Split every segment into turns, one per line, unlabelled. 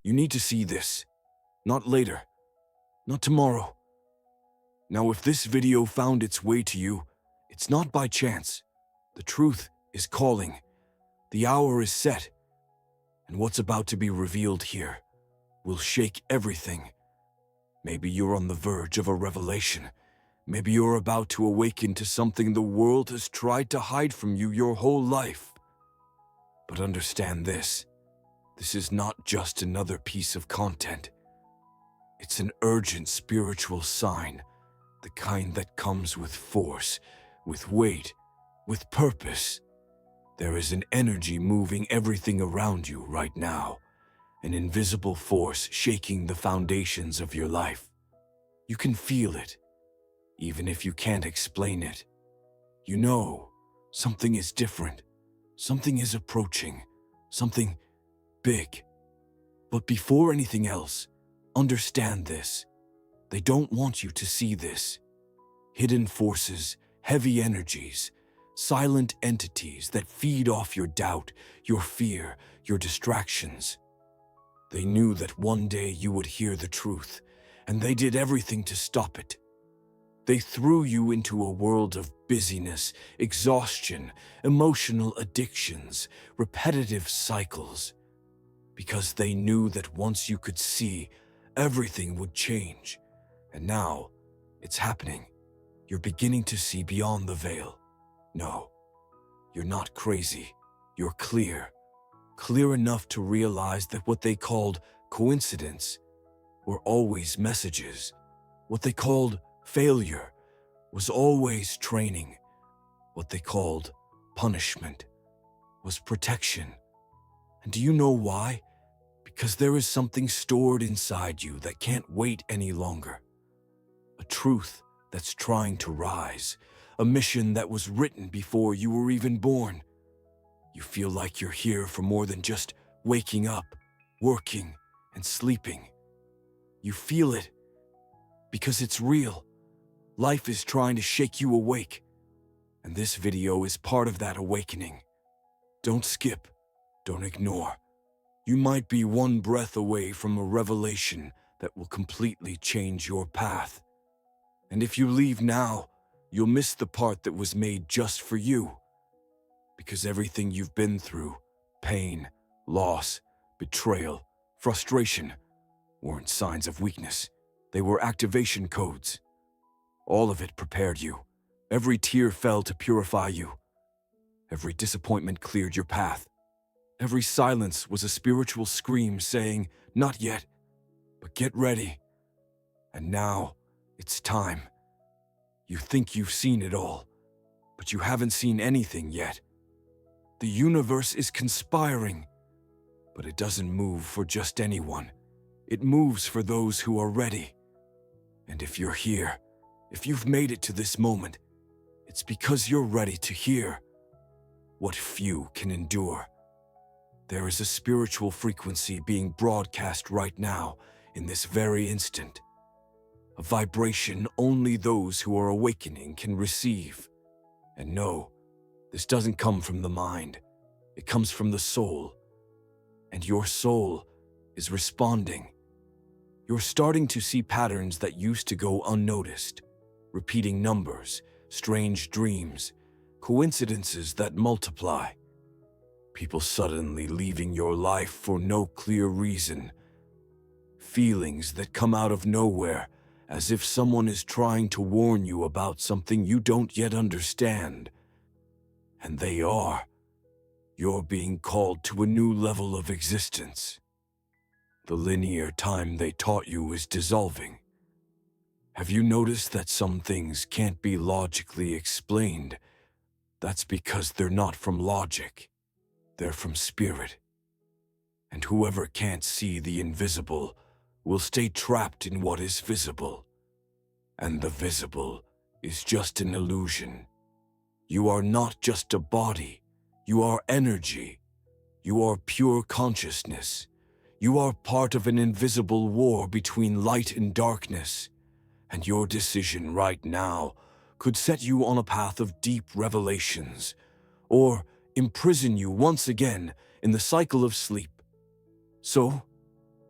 You need to see this. Not later. Not tomorrow. Now, if this video found its way to you, it's not by chance. The truth is calling. The hour is set. And what's about to be revealed here will shake everything. Maybe you're on the verge of a revelation. Maybe you're about to awaken to something the world has tried to hide from you your whole life. But understand this. This is not just another piece of content. It's an urgent spiritual sign, the kind that comes with force, with weight, with purpose. There is an energy moving everything around you right now, an invisible force shaking the foundations of your life. You can feel it, even if you can't explain it. You know, something is different, something is approaching, something big. But before anything else, understand this. They don't want you to see this. Hidden forces, heavy energies, silent entities that feed off your doubt, your fear, your distractions. They knew that one day you would hear the truth, and they did everything to stop it. They threw you into a world of busyness, exhaustion, emotional addictions, repetitive cycles, because they knew that once you could see, everything would change. And now, it's happening. You're beginning to see beyond the veil. No, you're not crazy. You're clear. Clear enough to realize that what they called coincidence were always messages. What they called failure was always training. What they called punishment was protection. And do you know why? Because there is something stored inside you that can't wait any longer. A truth that's trying to rise. A mission that was written before you were even born. You feel like you're here for more than just waking up, working, and sleeping. You feel it because it's real. Life is trying to shake you awake, and this video is part of that awakening. Don't skip, don't ignore. You might be one breath away from a revelation that will completely change your path. And if you leave now, you'll miss the part that was made just for you. Because everything you've been through, pain, loss, betrayal, frustration, weren't signs of weakness. They were activation codes. All of it prepared you. Every tear fell to purify you. Every disappointment cleared your path. Every silence was a spiritual scream saying, not yet, but get ready. And now, it's time. You think you've seen it all, but you haven't seen anything yet. The universe is conspiring, but it doesn't move for just anyone. It moves for those who are ready. And if you're here, if you've made it to this moment, it's because you're ready to hear what few can endure. There is a spiritual frequency being broadcast right now, in this very instant. A vibration only those who are awakening can receive. And no, this doesn't come from the mind. It comes from the soul. And your soul is responding. You're starting to see patterns that used to go unnoticed. Repeating numbers, strange dreams, coincidences that multiply. People suddenly leaving your life for no clear reason. Feelings that come out of nowhere, as if someone is trying to warn you about something you don't yet understand. And they are. You're being called to a new level of existence. The linear time they taught you is dissolving. Have you noticed that some things can't be logically explained? That's because they're not from logic. They're from spirit. And whoever can't see the invisible will stay trapped in what is visible. And the visible is just an illusion. You are not just a body. You are energy. You are pure consciousness. You are part of an invisible war between light and darkness. And your decision right now could set you on a path of deep revelations, or imprison you once again in the cycle of sleep. So,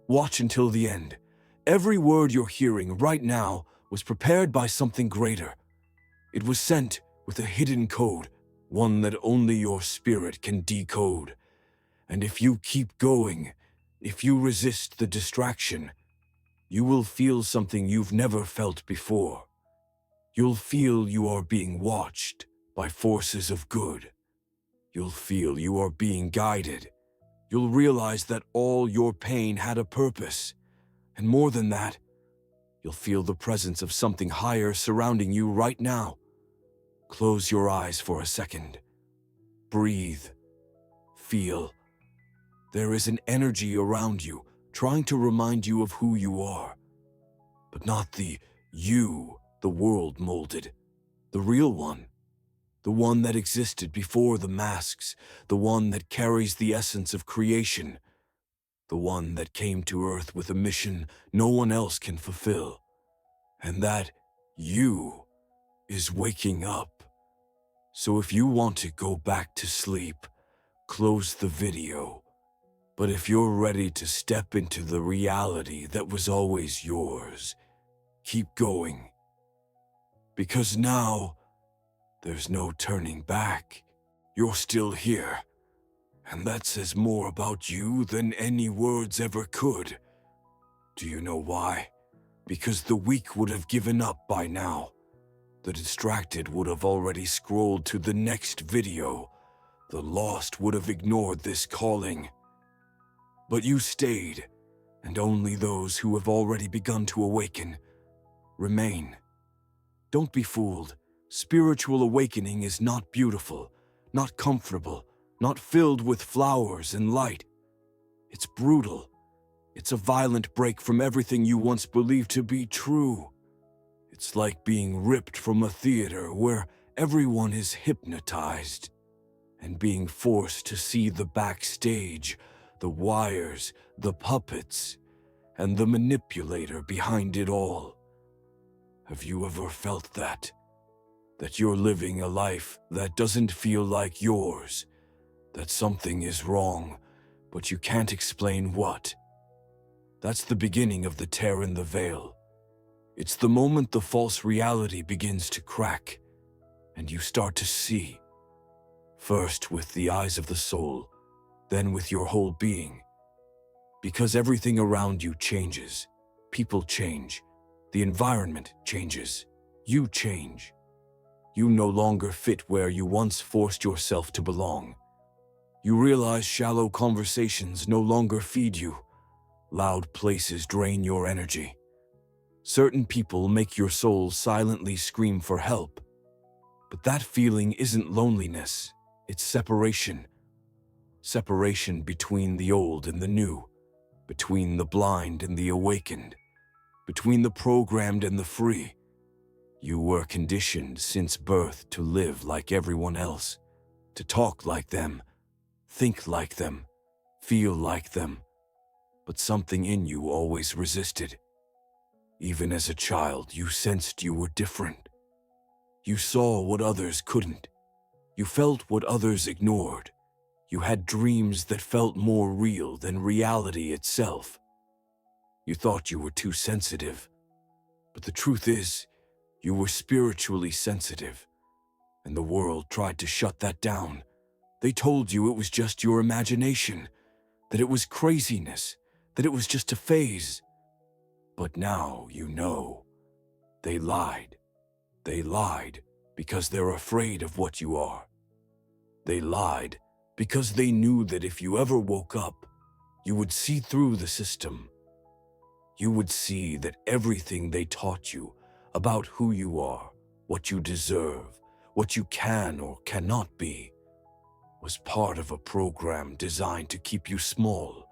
Watch until the end. Every word you're hearing right now was prepared by something greater. It was sent with a hidden code, one that only your spirit can decode. And if you keep going, if you resist the distraction, you will feel something you've never felt before. You'll feel you are being watched by forces of good. You'll feel you are being guided. You'll realize that all your pain had a purpose. And more than that, you'll feel the presence of something higher surrounding you right now. Close your eyes for a second. Breathe. Feel. There is an energy around you trying to remind you of who you are. But not the you the world molded. The real one. The one that existed before the masks. The one that carries the essence of creation. The one that came to Earth with a mission no one else can fulfill. And that you is waking up. So if you want to go back to sleep, close the video. But if you're ready to step into the reality that was always yours, keep going. Because now, there's no turning back. You're still here. And that says more about you than any words ever could. Do you know why? Because the weak would have given up by now. The distracted would have already scrolled to the next video. The lost would have ignored this calling. But you stayed, and only those who have already begun to awaken remain. Don't be fooled. Spiritual awakening is not beautiful, not comfortable, not filled with flowers and light. It's brutal. It's a violent break from everything you once believed to be true. It's like being ripped from a theater where everyone is hypnotized and being forced to see the backstage, the wires, the puppets, and the manipulator behind it all. Have you ever felt that? That you're living a life that doesn't feel like yours? That something is wrong, but you can't explain what? That's the beginning of the tear in the veil. It's the moment the false reality begins to crack, and you start to see. First with the eyes of the soul, then with your whole being. Because everything around you changes. People change. The environment changes. You change. You no longer fit where you once forced yourself to belong. You realize shallow conversations no longer feed you. Loud places drain your energy. Certain people make your soul silently scream for help. But that feeling isn't loneliness, it's separation. Separation between the old and the new, between the blind and the awakened, between the programmed and the free. You were conditioned since birth to live like everyone else, to talk like them, think like them, feel like them. But something in you always resisted. Even as a child, you sensed you were different. You saw what others couldn't. You felt what others ignored. You had dreams that felt more real than reality itself. You thought you were too sensitive. But the truth is, you were spiritually sensitive. And the world tried to shut that down. They told you it was just your imagination, that it was craziness, that it was just a phase. But now you know. They lied. They lied because they're afraid of what you are. They lied because they knew that if you ever woke up, you would see through the system. You would see that everything they taught you about who you are, what you deserve, what you can or cannot be, was part of a program designed to keep you small.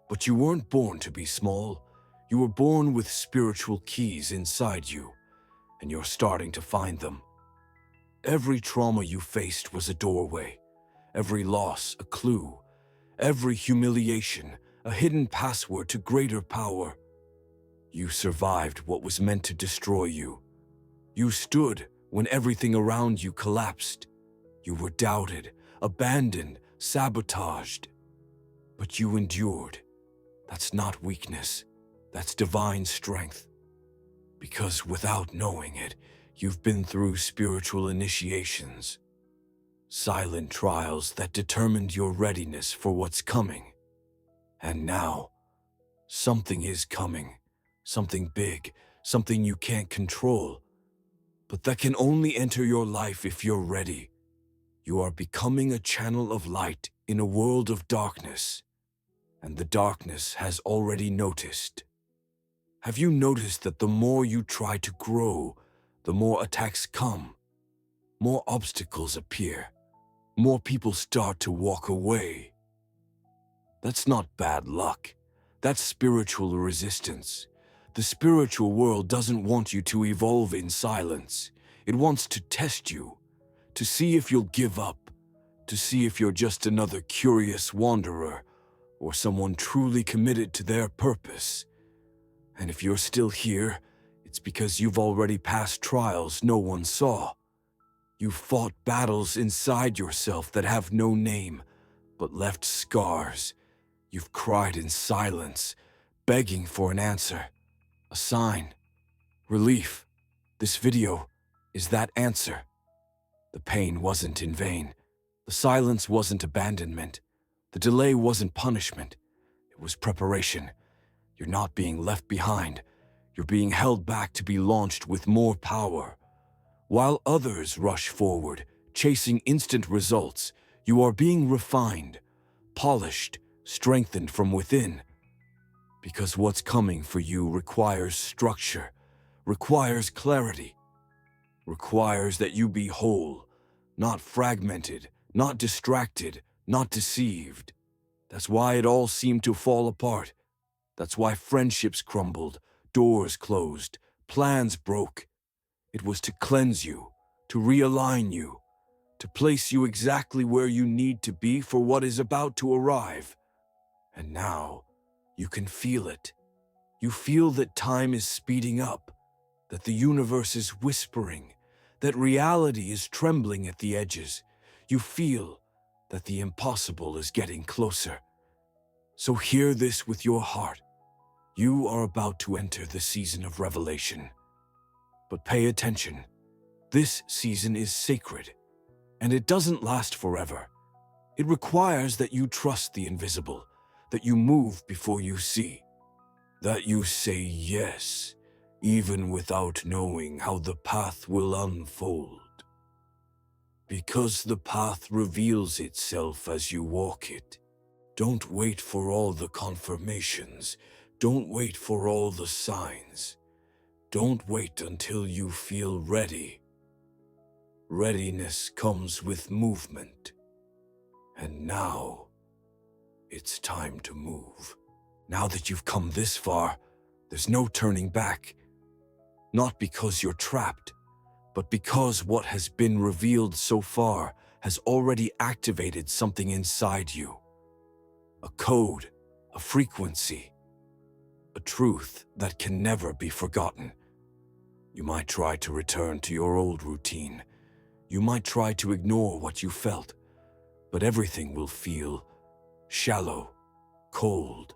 But you weren't born to be small. You were born with spiritual keys inside you, and you're starting to find them. Every trauma you faced was a doorway, every loss a clue, every humiliation a hidden password to greater power. You survived what was meant to destroy you. You stood when everything around you collapsed. You were doubted, abandoned, sabotaged. But you endured. That's not weakness, that's divine strength. Because without knowing it, you've been through spiritual initiations, silent trials that determined your readiness for what's coming. And now, something is coming, something big, something you can't control, but that can only enter your life if you're ready. You are becoming a channel of light in a world of darkness, and the darkness has already noticed. Have you noticed that the more you try to grow, the more attacks come, more obstacles appear, more people start to walk away? That's not bad luck. That's spiritual resistance. The spiritual world doesn't want you to evolve in silence. It wants to test you, to see if you'll give up, to see if you're just another curious wanderer or someone truly committed to their purpose. And if you're still here, it's because you've already passed trials no one saw. You've fought battles inside yourself that have no name, but left scars. You've cried in silence, begging for an answer, a sign, relief. This video is that answer. The pain wasn't in vain. The silence wasn't abandonment. The delay wasn't punishment. It was preparation. You're not being left behind. You're being held back to be launched with more power. While others rush forward, chasing instant results, you are being refined, polished, strengthened from within. Because what's coming for you requires structure, requires clarity, requires that you be whole, not fragmented, not distracted, not deceived. That's why it all seemed to fall apart. That's why friendships crumbled, doors closed, plans broke. It was to cleanse you, to realign you, to place you exactly where you need to be for what is about to arrive. And now, you can feel it. You feel that time is speeding up, that the universe is whispering, that reality is trembling at the edges. You feel that the impossible is getting closer. So hear this with your heart. You are about to enter the season of revelation. But pay attention. This season is sacred, and it doesn't last forever. It requires that you trust the invisible, that you move before you see, that you say yes, even without knowing how the path will unfold. Because the path reveals itself as you walk it. Don't wait for all the confirmations. Don't wait for all the signs. Don't wait until you feel ready. Readiness comes with movement. And now, it's time to move. Now that you've come this far, there's no turning back. Not because you're trapped, but because what has been revealed so far has already activated something inside you. A code, a frequency, a truth that can never be forgotten. You might try to return to your old routine. You might try to ignore what you felt, but everything will feel shallow, cold,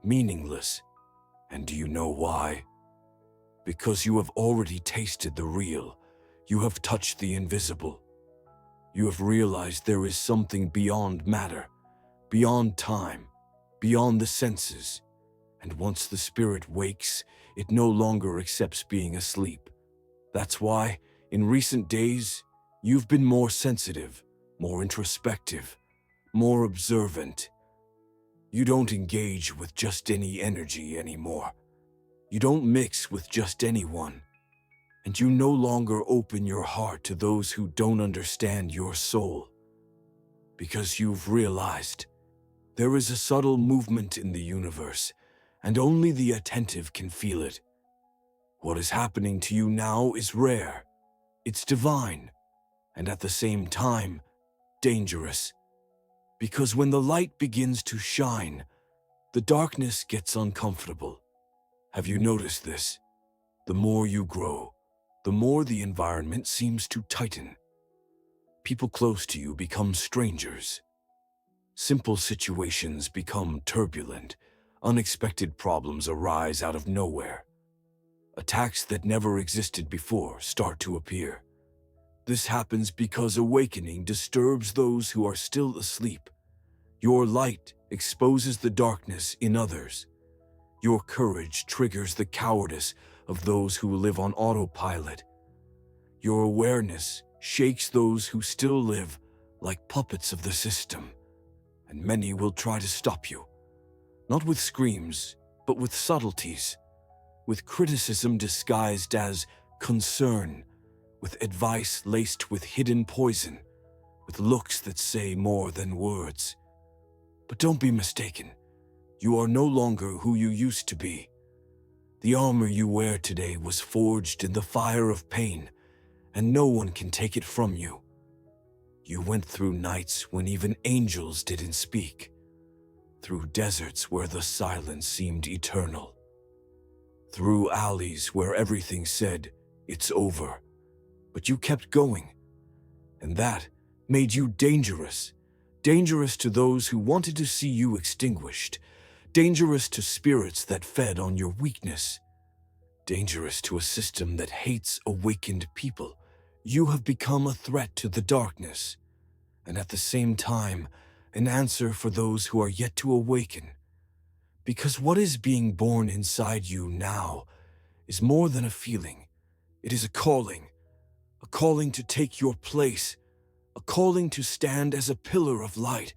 meaningless. And do you know why? Because you have already tasted the real. You have touched the invisible. You have realized there is something beyond matter, beyond time, beyond the senses. And once the spirit wakes, it no longer accepts being asleep. That's why, in recent days, you've been more sensitive, more introspective, more observant. You don't engage with just any energy anymore. You don't mix with just anyone. And you no longer open your heart to those who don't understand your soul. Because you've realized there is a subtle movement in the universe, and only the attentive can feel it. What is happening to you now is rare. It's divine, and at the same time, dangerous. Because when the light begins to shine, the darkness gets uncomfortable. Have you noticed this? The more you grow, the more the environment seems to tighten. People close to you become strangers. Simple situations become turbulent. Unexpected problems arise out of nowhere. Attacks that never existed before start to appear. This happens because awakening disturbs those who are still asleep. Your light exposes the darkness in others. Your courage triggers the cowardice of those who live on autopilot. Your awareness shakes those who still live like puppets of the system, and many will try to stop you. Not with screams, but with subtleties, with criticism disguised as concern, with advice laced with hidden poison, with looks that say more than words. But don't be mistaken, you are no longer who you used to be. The armor you wear today was forged in the fire of pain, and no one can take it from you. You went through nights when even angels didn't speak, through deserts where the silence seemed eternal, through alleys where everything said, "It's over." But you kept going, and that made you dangerous. Dangerous to those who wanted to see you extinguished, dangerous to spirits that fed on your weakness, dangerous to a system that hates awakened people. You have become a threat to the darkness, and at the same time, an answer for those who are yet to awaken. Because what is being born inside you now is more than a feeling. It is a calling to take your place, a calling to stand as a pillar of light,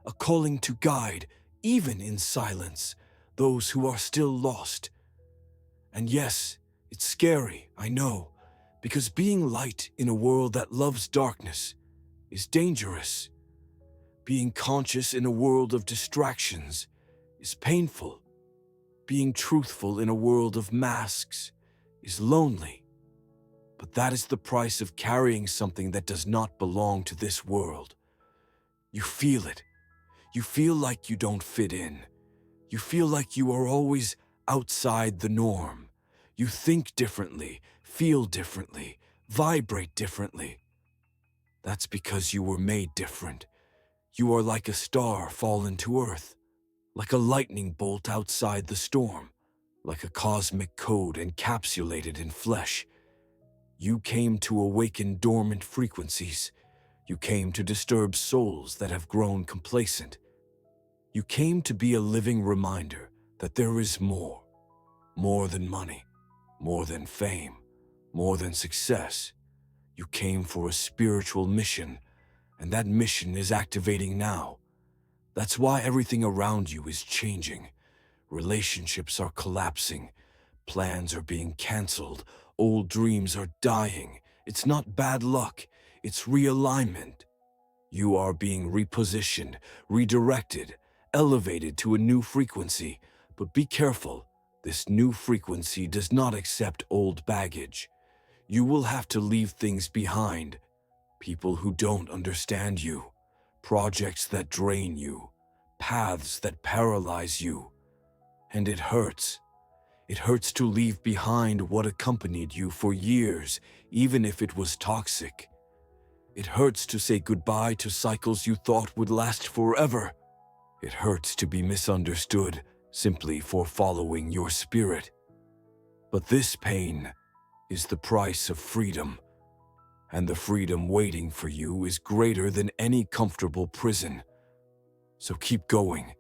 a calling to guide, even in silence, those who are still lost. And yes, it's scary, I know, because being light in a world that loves darkness is dangerous. Being conscious in a world of distractions is painful. Being truthful in a world of masks is lonely. But that is the price of carrying something that does not belong to this world. You feel it. You feel like you don't fit in. You feel like you are always outside the norm. You think differently, feel differently, vibrate differently. That's because you were made different. You are like a star fallen to earth, like a lightning bolt outside the storm, like a cosmic code encapsulated in flesh. You came to awaken dormant frequencies. You came to disturb souls that have grown complacent. You came to be a living reminder that there is more. More than money, more than fame, more than success. You came for a spiritual mission, and that mission is activating now. That's why everything around you is changing. Relationships are collapsing. Plans are being canceled. Old dreams are dying. It's not bad luck. It's realignment. You are being repositioned, redirected, elevated to a new frequency. But be careful. This new frequency does not accept old baggage. You will have to leave things behind. People who don't understand you. Projects that drain you. Paths that paralyze you. And it hurts. It hurts to leave behind what accompanied you for years, even if it was toxic. It hurts to say goodbye to cycles you thought would last forever. It hurts to be misunderstood simply for following your spirit. But this pain is the price of freedom, and the freedom waiting for you is greater than any comfortable prison. So keep going,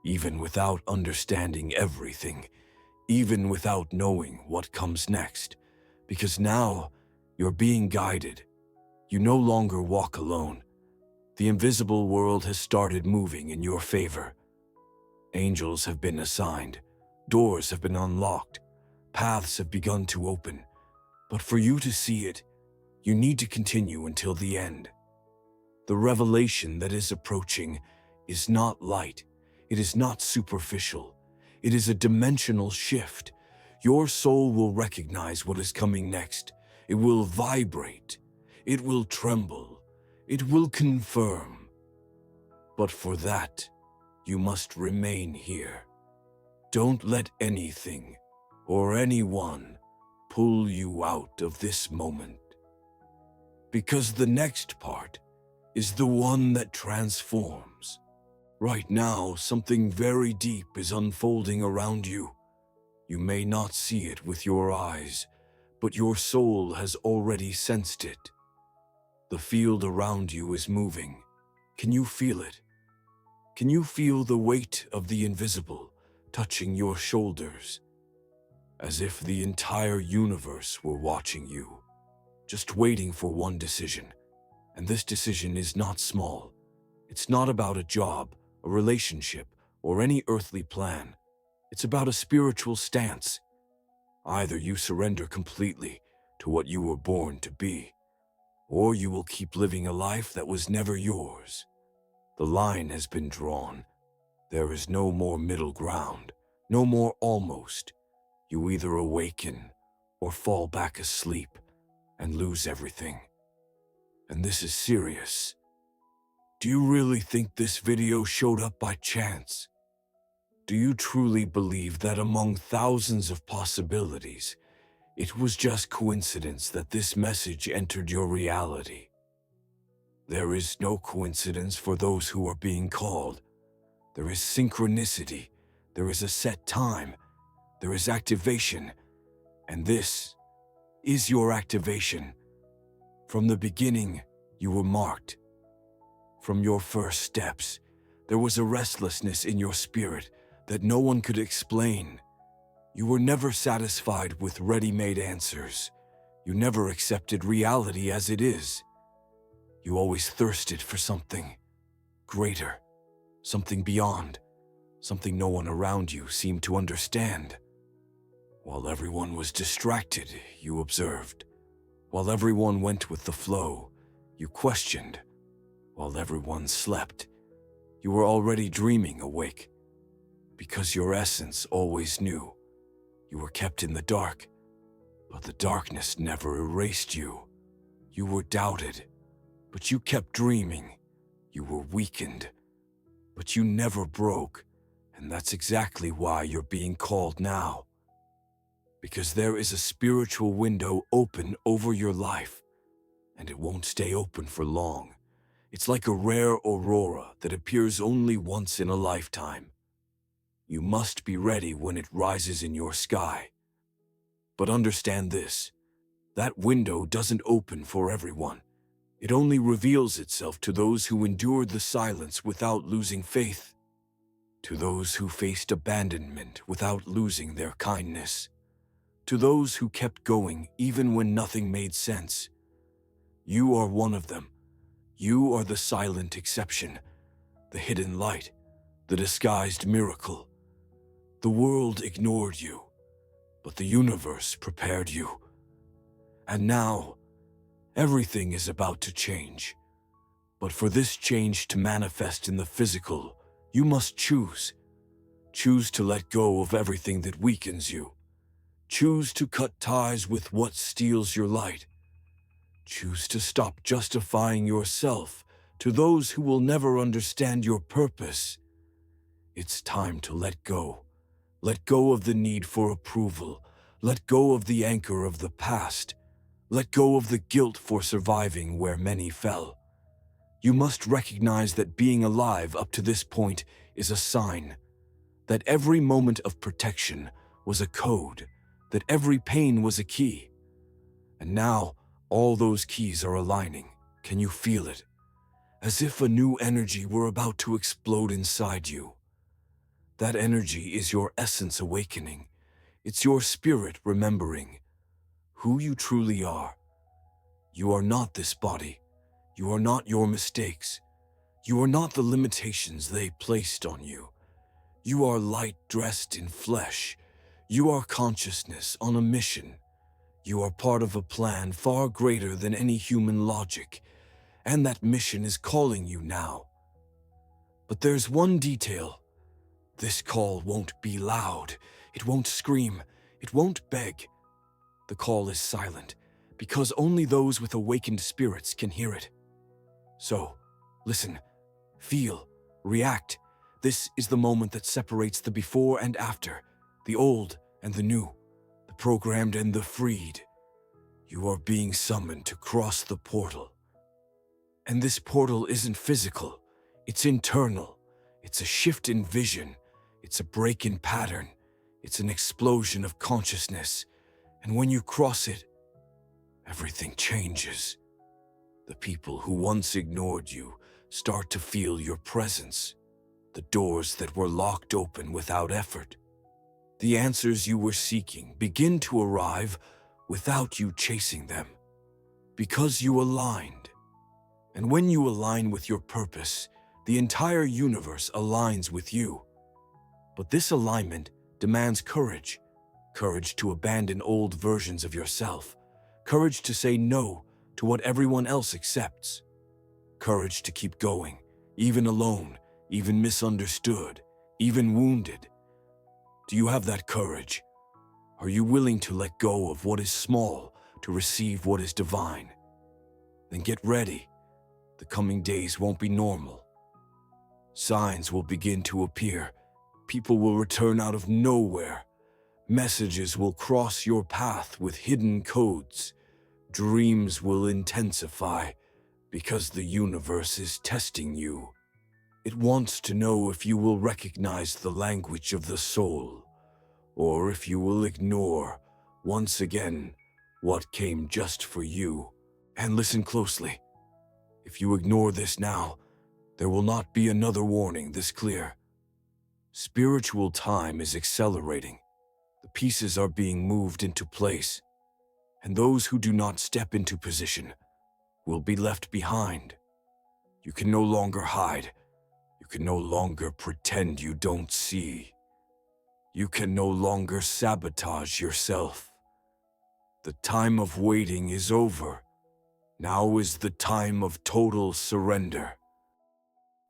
even without understanding everything. Even without knowing what comes next, because now you're being guided. You no longer walk alone. The invisible world has started moving in your favor. Angels have been assigned, doors have been unlocked, paths have begun to open. But for you to see it, you need to continue until the end. The revelation that is approaching is not light, it is not superficial. It is a dimensional shift. Your soul will recognize what is coming next. It will vibrate. It will tremble. It will confirm. But for that, you must remain here. Don't let anything or anyone pull you out of this moment. Because the next part is the one that transforms. Right now, something very deep is unfolding around you. You may not see it with your eyes, but your soul has already sensed it. The field around you is moving. Can you feel it? Can you feel the weight of the invisible touching your shoulders? As if the entire universe were watching you, just waiting for one decision. And this decision is not small. It's not about a job, a relationship, or any earthly plan. It's about a spiritual stance. Either you surrender completely to what you were born to be, or you will keep living a life that was never yours. The line has been drawn. There is no more middle ground, no more almost. You either awaken or fall back asleep and lose everything. And this is serious. Do you really think this video showed up by chance? Do you truly believe that among thousands of possibilities, it was just coincidence that this message entered your reality? There is no coincidence for those who are being called. There is synchronicity, there is a set time, there is activation, and this is your activation. From the beginning, you were marked. From your first steps, there was a restlessness in your spirit that no one could explain. You were never satisfied with ready-made answers. You never accepted reality as it is. You always thirsted for something greater, something beyond, something no one around you seemed to understand. While everyone was distracted, you observed. While everyone went with the flow, you questioned. While everyone slept, you were already dreaming awake. Because your essence always knew. You were kept in the dark, but the darkness never erased you. You were doubted, but you kept dreaming. You were weakened, but you never broke, and that's exactly why you're being called now. Because there is a spiritual window open over your life, and it won't stay open for long. It's like a rare aurora that appears only once in a lifetime. You must be ready when it rises in your sky. But understand this, that window doesn't open for everyone. It only reveals itself to those who endured the silence without losing faith, to those who faced abandonment without losing their kindness, to those who kept going even when nothing made sense. You are one of them. You are the silent exception, the hidden light, the disguised miracle. The world ignored you, but the universe prepared you. And now, everything is about to change. But for this change to manifest in the physical, you must choose. Choose to let go of everything that weakens you. Choose to cut ties with what steals your light. Choose to stop justifying yourself to those who will never understand your purpose. It's time to let go. Let go of the need for approval. Let go of the anchor of the past. Let go of the guilt for surviving where many fell. You must recognize that being alive up to this point is a sign. That every moment of protection was a code. That every pain was a key. And now, all those keys are aligning. Can you feel it? As if a new energy were about to explode inside you. That energy is your essence awakening. It's your spirit remembering who you truly are. You are not this body. You are not your mistakes. You are not the limitations they placed on you. You are light dressed in flesh. You are consciousness on a mission. You are part of a plan far greater than any human logic, and that mission is calling you now. But there's one detail. This call won't be loud. It won't scream. It won't beg. The call is silent, because only those with awakened spirits can hear it. So, listen, feel, react. This is the moment that separates the before and after, the old and the new, the programmed and the freed. You are being summoned to cross the portal. And this portal isn't physical, it's internal. It's a shift in vision. It's a break in pattern. It's an explosion of consciousness. And when you cross it, everything changes. The people who once ignored you start to feel your presence. The doors that were locked open without effort. The answers you were seeking begin to arrive without you chasing them. Because you aligned. And when you align with your purpose, the entire universe aligns with you. But this alignment demands courage. Courage to abandon old versions of yourself. Courage to say no to what everyone else accepts. Courage to keep going, even alone, even misunderstood, even wounded. Do you have that courage? Are you willing to let go of what is small to receive what is divine? Then get ready. The coming days won't be normal. Signs will begin to appear. People will return out of nowhere. Messages will cross your path with hidden codes. Dreams will intensify because the universe is testing you. It wants to know if you will recognize the language of the soul, or if you will ignore, once again, what came just for you. And listen closely. If you ignore this now, there will not be another warning this clear. Spiritual time is accelerating. The pieces are being moved into place, and those who do not step into position will be left behind. You can no longer hide. You can no longer pretend you don't see. You can no longer sabotage yourself. The time of waiting is over. Now is the time of total surrender.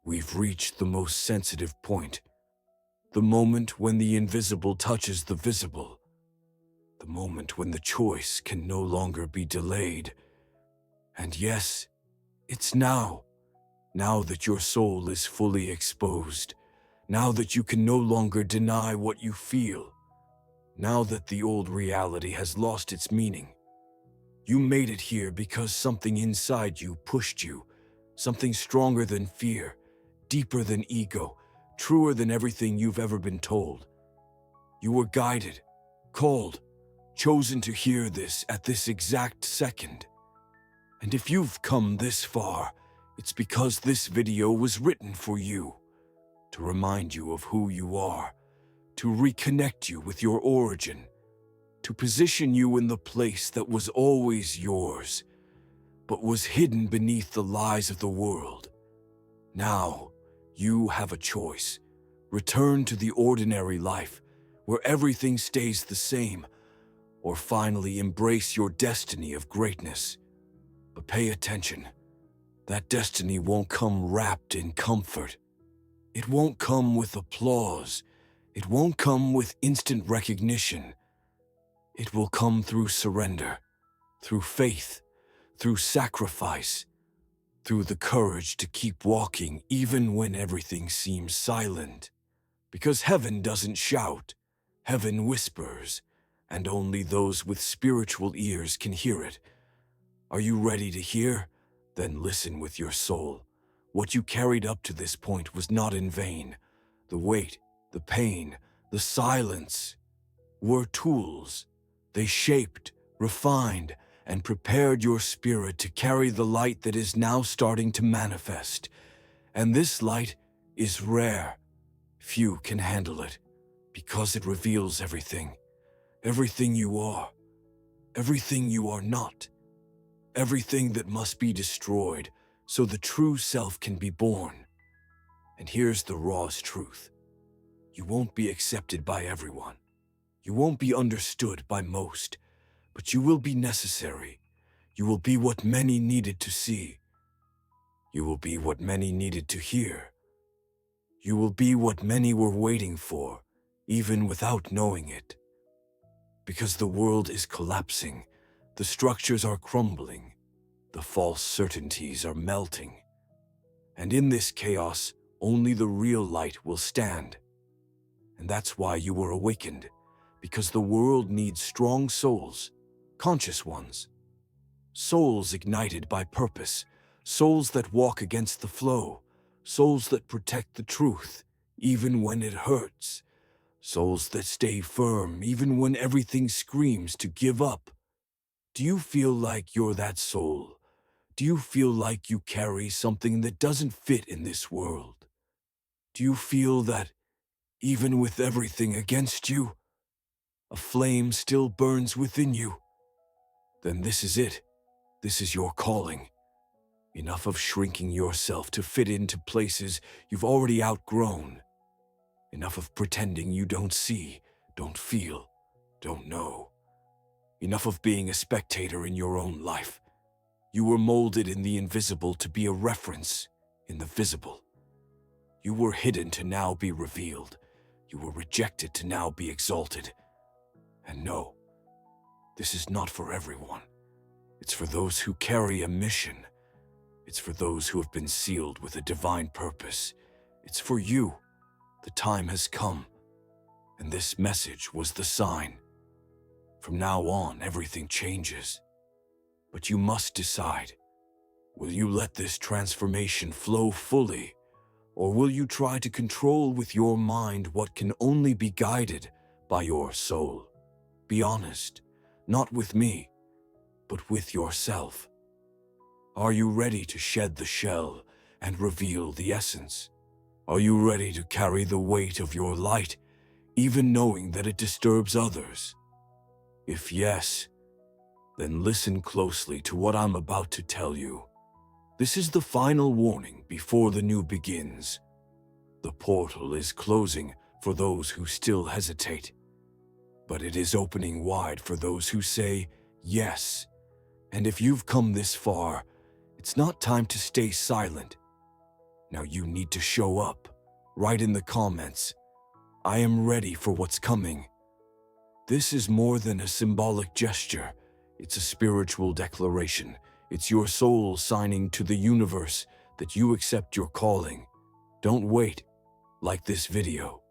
We've reached the most sensitive point. The moment when the invisible touches the visible. The moment when the choice can no longer be delayed. And yes, it's now. Now that your soul is fully exposed. Now that you can no longer deny what you feel. Now that the old reality has lost its meaning. You made it here because something inside you pushed you. Something stronger than fear, deeper than ego, truer than everything you've ever been told. You were guided, called, chosen to hear this at this exact second. And if you've come this far, it's because this video was written for you, to remind you of who you are, to reconnect you with your origin, to position you in the place that was always yours, but was hidden beneath the lies of the world. Now, you have a choice. Return to the ordinary life, where everything stays the same, or finally embrace your destiny of greatness. But pay attention. That destiny won't come wrapped in comfort. It won't come with applause. It won't come with instant recognition. It will come through surrender, through faith, through sacrifice, through the courage to keep walking even when everything seems silent. Because heaven doesn't shout, heaven whispers, and only those with spiritual ears can hear it. Are you ready to hear? Then listen with your soul. What you carried up to this point was not in vain. The weight, the pain, the silence were tools. They shaped, refined, and prepared your spirit to carry the light that is now starting to manifest. And this light is rare. Few can handle it, because it reveals everything. Everything you are. Everything you are not. Everything that must be destroyed so the true self can be born. And here's the rawest truth. You won't be accepted by everyone. You won't be understood by most, but you will be necessary. You will be what many needed to see. You will be what many needed to hear. You will be what many were waiting for, even without knowing it. Because the world is collapsing, the structures are crumbling, the false certainties are melting. And in this chaos, only the real light will stand. And that's why you were awakened, because the world needs strong souls, conscious ones. Souls ignited by purpose, souls that walk against the flow, souls that protect the truth, even when it hurts, souls that stay firm, even when everything screams to give up. Do you feel like you're that soul? Do you feel like you carry something that doesn't fit in this world? Do you feel that, even with everything against you, a flame still burns within you? Then this is it. This is your calling. Enough of shrinking yourself to fit into places you've already outgrown. Enough of pretending you don't see, don't feel, don't know. Enough of being a spectator in your own life. You were molded in the invisible to be a reference in the visible. You were hidden to now be revealed. You were rejected to now be exalted. And no, this is not for everyone. It's for those who carry a mission. It's for those who have been sealed with a divine purpose. It's for you. The time has come. And this message was the sign. From now on, everything changes. But you must decide. Will you let this transformation flow fully? Or will you try to control with your mind what can only be guided by your soul? Be honest, not with me, but with yourself. Are you ready to shed the shell and reveal the essence? Are you ready to carry the weight of your light, even knowing that it disturbs others? If yes, then listen closely to what I'm about to tell you. This is the final warning before the new begins. The portal is closing for those who still hesitate, but it is opening wide for those who say yes. And if you've come this far, it's not time to stay silent. Now you need to show up. Write in the comments, "I am ready for what's coming." This is more than a symbolic gesture. It's a spiritual declaration. It's your soul signing to the universe that you accept your calling. Don't wait. Like this video.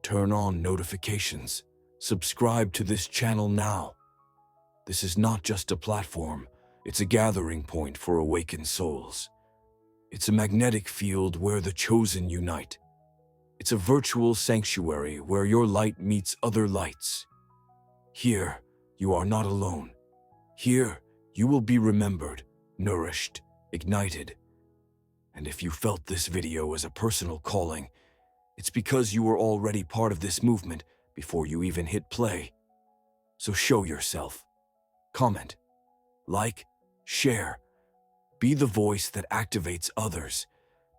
Turn on notifications. Subscribe to this channel now. This is not just a platform. It's a gathering point for awakened souls. It's a magnetic field where the chosen unite. It's a virtual sanctuary where your light meets other lights. Here, you are not alone. Here, you will be remembered, nourished, ignited. And if you felt this video as a personal calling, it's because you were already part of this movement before you even hit play. So show yourself. Comment, like, share. Be the voice that activates others.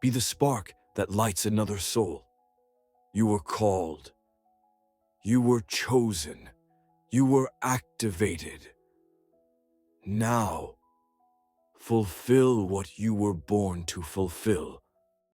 Be the spark that lights another soul. You were called. You were chosen. You were activated. Now, fulfill what you were born to fulfill.